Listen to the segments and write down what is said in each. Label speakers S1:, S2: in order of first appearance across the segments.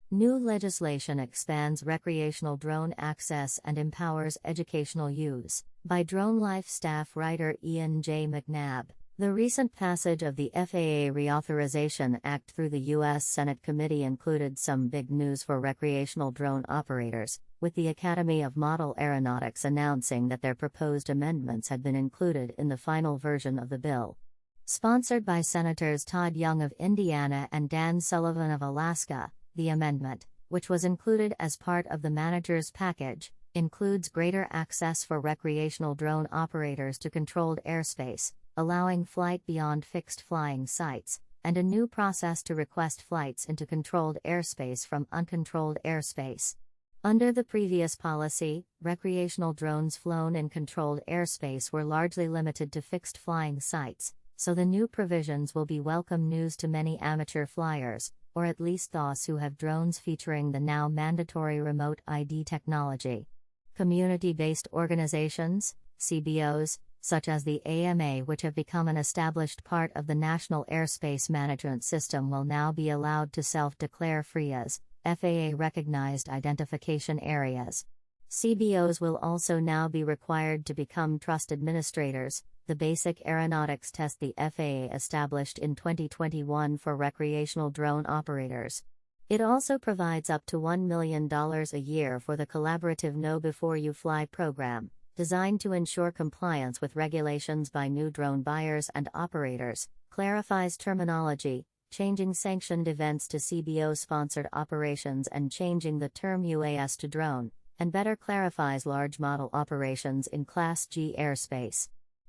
S1: New legislation expands recreational drone access and empowers educational use. By DroneLife staff writer Ian J. McNabb. The recent passage of the FAA Reauthorization Act through the U.S. Senate committee included some big news for recreational drone operators, with the Academy of Model Aeronautics announcing that their proposed amendments had been included in the final version of the bill. Sponsored by Senators Todd Young of Indiana and Dan Sullivan of Alaska, the amendment, which was included as part of the manager's package, includes greater access for recreational drone operators to controlled airspace, allowing flight beyond fixed flying sites, and a new process to request flights into controlled airspace from uncontrolled airspace. Under the previous policy, recreational drones flown in controlled airspace were largely limited to fixed flying sites, so the new provisions will be welcome news to many amateur flyers, or at least those who have drones featuring the now mandatory remote ID technology. Community-based organizations, CBOs, such as the AMA, which have become an established part of the National Airspace Management System, will now be allowed to self-declare FRIAs, FAA-recognized identification areas. CBOs will also now be required to become trust administrators, the basic aeronautics test the FAA established in 2021 for recreational drone operators. It also provides up to $1 million a year for the collaborative Know Before You Fly program, designed to ensure compliance with regulations by new drone buyers and operators, clarifies terminology, changing sanctioned events to CBO-sponsored operations and changing the term UAS to drone, and better clarifies large model operations in Class G airspace.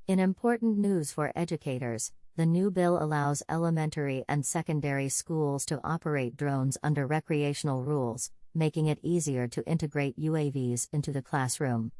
S1: In important news for educators, the new bill allows elementary and secondary schools to operate drones under recreational rules, making it easier to integrate UAVs into the classroom.